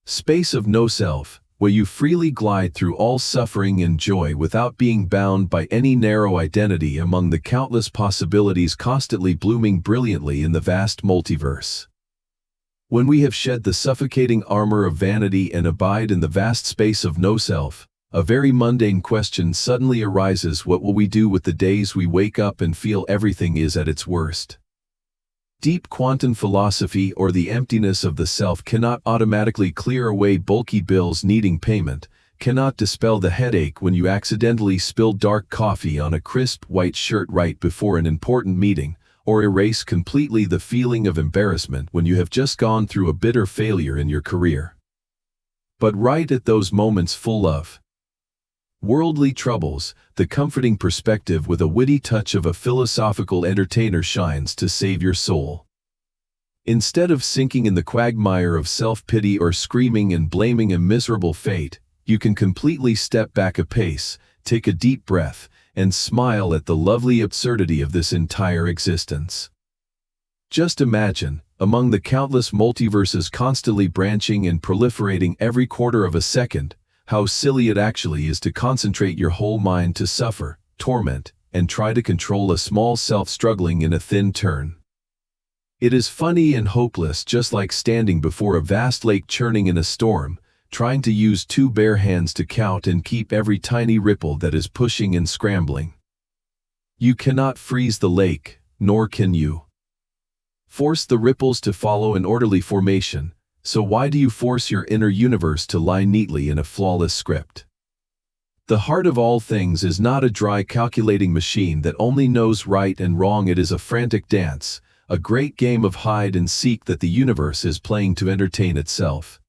space of no self, where you freely glide through all suffering and joy without being bound by any narrow identity among the countless possibilities constantly blooming brilliantly in the vast multiverse. When we have shed the suffocating armor of vanity and abide in the vast space of no self, a very mundane question suddenly arises: what will we do with the days we wake up and feel everything is at its worst? Deep quantum philosophy or the emptiness of the self cannot automatically clear away bulky bills needing payment, cannot dispel the headache when you accidentally spill dark coffee on a crisp white shirt right before an important meeting, or erase completely the feeling of embarrassment when you have just gone through a bitter failure in your career. But right at those moments full of worldly troubles, the comforting perspective with a witty touch of a philosophical entertainer shines to save your soul. Instead of sinking in the quagmire of self-pity or screaming and blaming a miserable fate, you can completely step back a pace, take a deep breath, and smile at the lovely absurdity of this entire existence. Just imagine, among the countless multiverses constantly branching and proliferating every quarter of a second, how silly it actually is to concentrate your whole mind to suffer, torment, and try to control a small self struggling in a thin turn. It is funny and hopeless, just like standing before a vast lake churning in a storm, trying to use two bare hands to count and keep every tiny ripple that is pushing and scrambling. You cannot freeze the lake, nor can you force the ripples to follow an orderly formation. So why do you force your inner universe to lie neatly in a flawless script? The heart of all things is not a dry calculating machine that only knows right and wrong. It is a frantic dance, a great game of hide and seek that the universe is playing to entertain itself.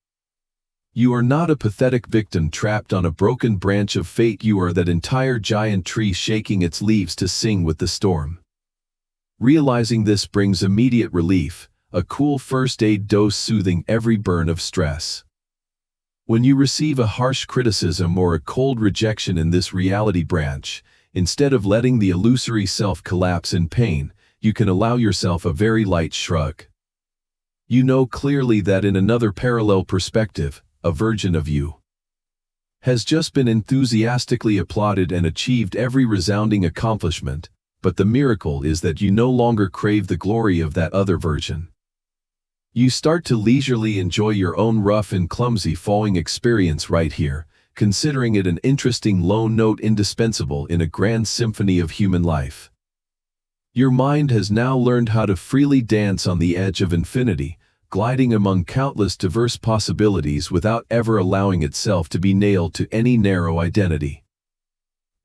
You are not a pathetic victim trapped on a broken branch of fate. You are that entire giant tree shaking its leaves to sing with the storm. Realizing this brings immediate relief, a cool first aid dose soothing every burn of stress. When you receive a harsh criticism or a cold rejection in this reality branch, instead of letting the illusory self collapse in pain, you can allow yourself a very light shrug. You know clearly that in another parallel perspective, a version of you has just been enthusiastically applauded and achieved every resounding accomplishment, but the miracle is that you no longer crave the glory of that other version. You start to leisurely enjoy your own rough and clumsy falling experience right here, considering it an interesting lone note indispensable in a grand symphony of human life. Your mind has now learned how to freely dance on the edge of infinity, gliding among countless diverse possibilities without ever allowing itself to be nailed to any narrow identity.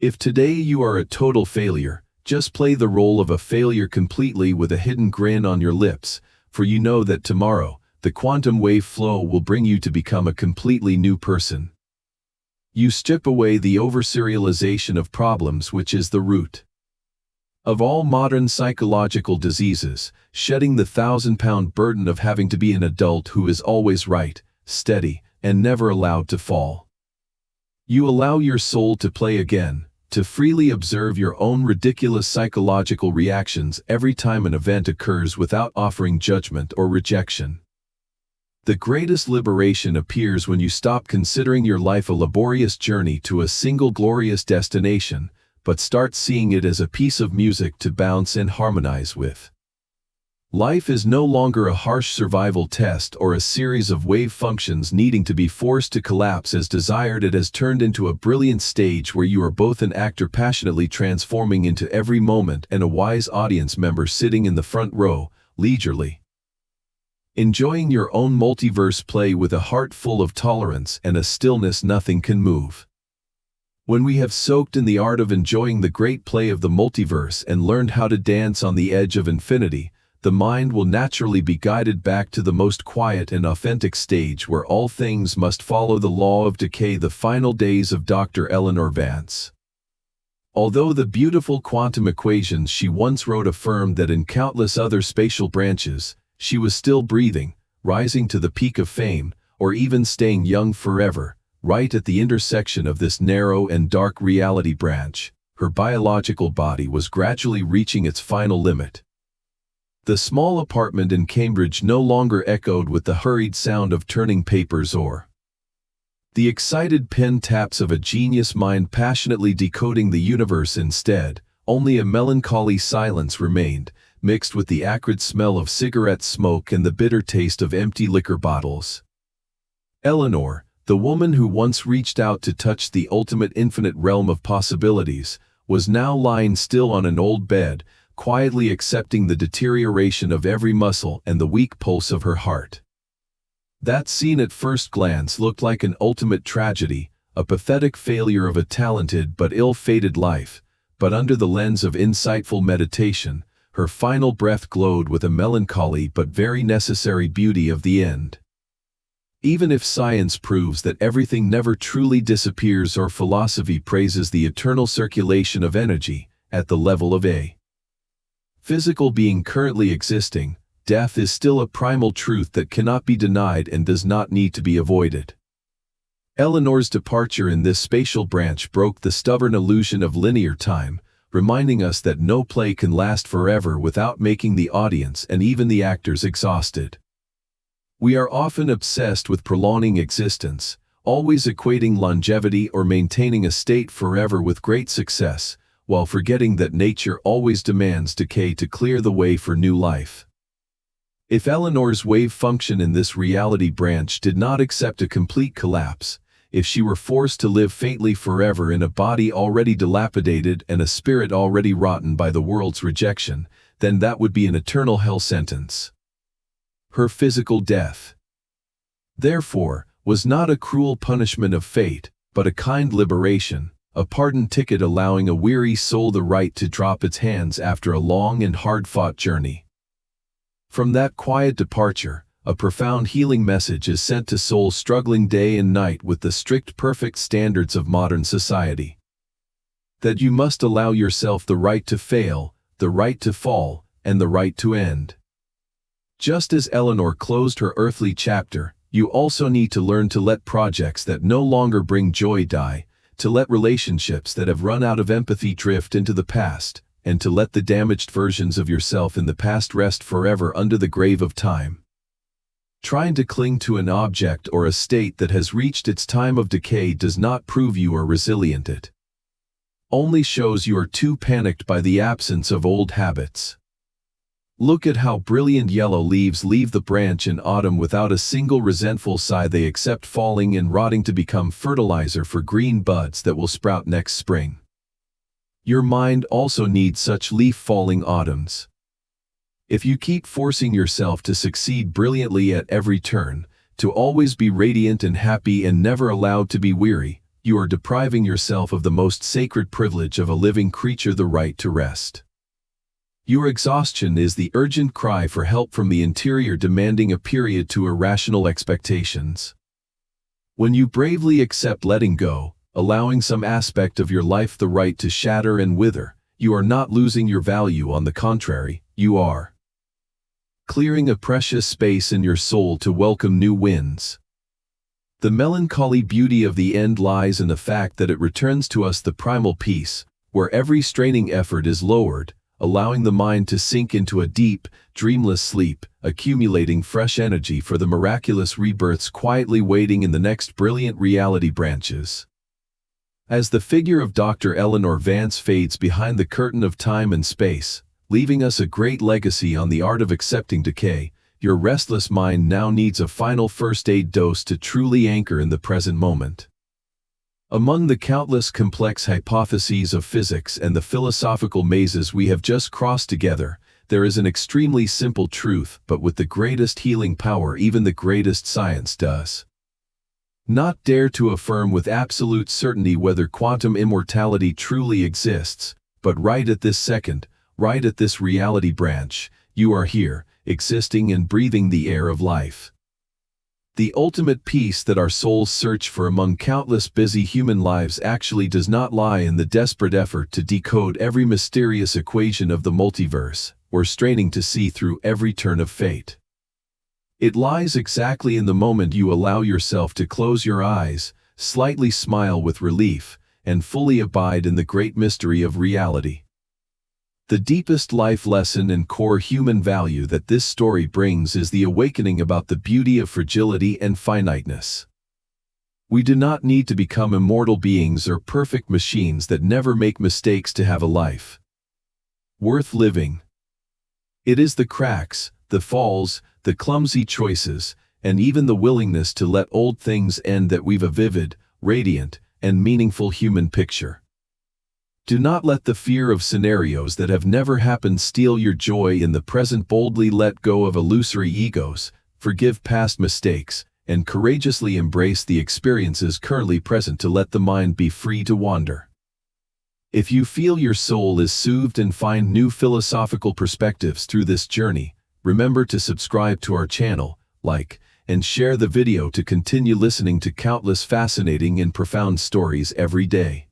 If today you are a total failure, just play the role of a failure completely with a hidden grin on your lips, for you know that tomorrow, the quantum wave flow will bring you to become a completely new person. You strip away the over-serialization of problems, which is the root Of all modern psychological diseases, shedding the 1,000-pound burden of having to be an adult who is always right, steady, and never allowed to fall. You allow your soul to play again, to freely observe your own ridiculous psychological reactions every time an event occurs without offering judgment or rejection. The greatest liberation appears when you stop considering your life a laborious journey to a single glorious destination, but start seeing it as a piece of music to bounce and harmonize with. Life is no longer a harsh survival test or a series of wave functions needing to be forced to collapse as desired. It has turned into a brilliant stage where you are both an actor passionately transforming into every moment and a wise audience member sitting in the front row, leisurely enjoying your own multiverse play with a heart full of tolerance and a stillness nothing can move. When we have soaked in the art of enjoying the great play of the multiverse and learned how to dance on the edge of infinity, the mind will naturally be guided back to the most quiet and authentic stage where all things must follow the law of decay. The final days of Dr. Eleanor Vance. Although the beautiful quantum equations she once wrote affirmed that in countless other spatial branches, she was still breathing, rising to the peak of fame, or even staying young forever, right at the intersection of this narrow and dark reality branch, her biological body was gradually reaching its final limit. The small apartment in Cambridge no longer echoed with the hurried sound of turning papers or the excited pen taps of a genius mind passionately decoding the universe. Instead, only a melancholy silence remained, mixed with the acrid smell of cigarette smoke and the bitter taste of empty liquor bottles. Eleanor, the woman who once reached out to touch the ultimate infinite realm of possibilities, was now lying still on an old bed, quietly accepting the deterioration of every muscle and the weak pulse of her heart. That scene at first glance looked like an ultimate tragedy, a pathetic failure of a talented but ill-fated life, but under the lens of insightful meditation, her final breath glowed with a melancholy but very necessary beauty of the end. Even if science proves that everything never truly disappears or philosophy praises the eternal circulation of energy, at the level of a physical being currently existing, death is still a primal truth that cannot be denied and does not need to be avoided. Eleanor's departure in this spatial branch broke the stubborn illusion of linear time, reminding us that no play can last forever without making the audience and even the actors exhausted. We are often obsessed with prolonging existence, always equating longevity or maintaining a state forever with great success, while forgetting that nature always demands decay to clear the way for new life. If Eleanor's wave function in this reality branch did not accept a complete collapse, if she were forced to live faintly forever in a body already dilapidated and a spirit already rotten by the world's rejection, then that would be an eternal hell sentence. Her physical death, therefore, was not a cruel punishment of fate, but a kind liberation, a pardon ticket allowing a weary soul the right to drop its hands after a long and hard-fought journey. From that quiet departure, a profound healing message is sent to souls struggling day and night with the strict perfect standards of modern society. That you must allow yourself the right to fail, the right to fall, and the right to end. Just as Eleanor closed her earthly chapter, you also need to learn to let projects that no longer bring joy die, to let relationships that have run out of empathy drift into the past, and to let the damaged versions of yourself in the past rest forever under the grave of time. Trying to cling to an object or a state that has reached its time of decay does not prove you are resilient. It only shows you are too panicked by the absence of old habits. Look at how brilliant yellow leaves leave the branch in autumn without a single resentful sigh. They accept falling and rotting to become fertilizer for green buds that will sprout next spring. Your mind also needs such leaf-falling autumns. If you keep forcing yourself to succeed brilliantly at every turn, to always be radiant and happy and never allowed to be weary, you are depriving yourself of the most sacred privilege of a living creature, the right to rest. Your exhaustion is the urgent cry for help from the interior demanding a period to irrational expectations. When you bravely accept letting go, allowing some aspect of your life the right to shatter and wither, you are not losing your value. On the contrary, you are clearing a precious space in your soul to welcome new winds. The melancholy beauty of the end lies in the fact that it returns to us the primal peace, where every straining effort is lowered, allowing the mind to sink into a deep, dreamless sleep, accumulating fresh energy for the miraculous rebirths quietly waiting in the next brilliant reality branches. As the figure of Dr. Eleanor Vance fades behind the curtain of time and space, leaving us a great legacy on the art of accepting decay, your restless mind now needs a final first-aid dose to truly anchor in the present moment. Among the countless complex hypotheses of physics and the philosophical mazes we have just crossed together, there is an extremely simple truth, but with the greatest healing power even the greatest science does not dare to affirm with absolute certainty whether quantum immortality truly exists, but right at this second, right at this reality branch, you are here, existing and breathing the air of life. The ultimate peace that our souls search for among countless busy human lives actually does not lie in the desperate effort to decode every mysterious equation of the multiverse, or straining to see through every turn of fate. It lies exactly in the moment you allow yourself to close your eyes, slightly smile with relief, and fully abide in the great mystery of reality. The deepest life lesson and core human value that this story brings is the awakening about the beauty of fragility and finiteness. We do not need to become immortal beings or perfect machines that never make mistakes to have a life worth living. It is the cracks, the falls, the clumsy choices, and even the willingness to let old things end that weave a vivid, radiant, and meaningful human picture. Do not let the fear of scenarios that have never happened steal your joy in the present. Boldly let go of illusory egos, forgive past mistakes, and courageously embrace the experiences currently present to let the mind be free to wander. If you feel your soul is soothed and find new philosophical perspectives through this journey, remember to subscribe to our channel, like, and share the video to continue listening to countless fascinating and profound stories every day.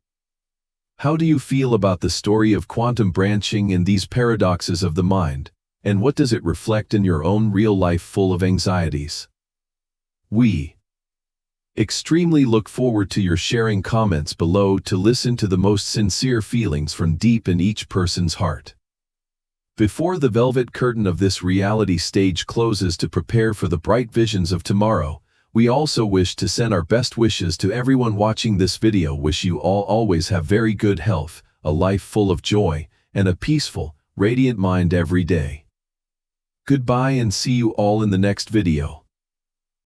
How do you feel about the story of quantum branching and these paradoxes of the mind, and what does it reflect in your own real life full of anxieties? We extremely look forward to your sharing comments below to listen to the most sincere feelings from deep in each person's heart. Before the velvet curtain of this reality stage closes to prepare for the bright visions of tomorrow, we also wish to send our best wishes to everyone watching this video. Wish you all always have very good health, a life full of joy, and a peaceful, radiant mind every day. Goodbye and see you all in the next video.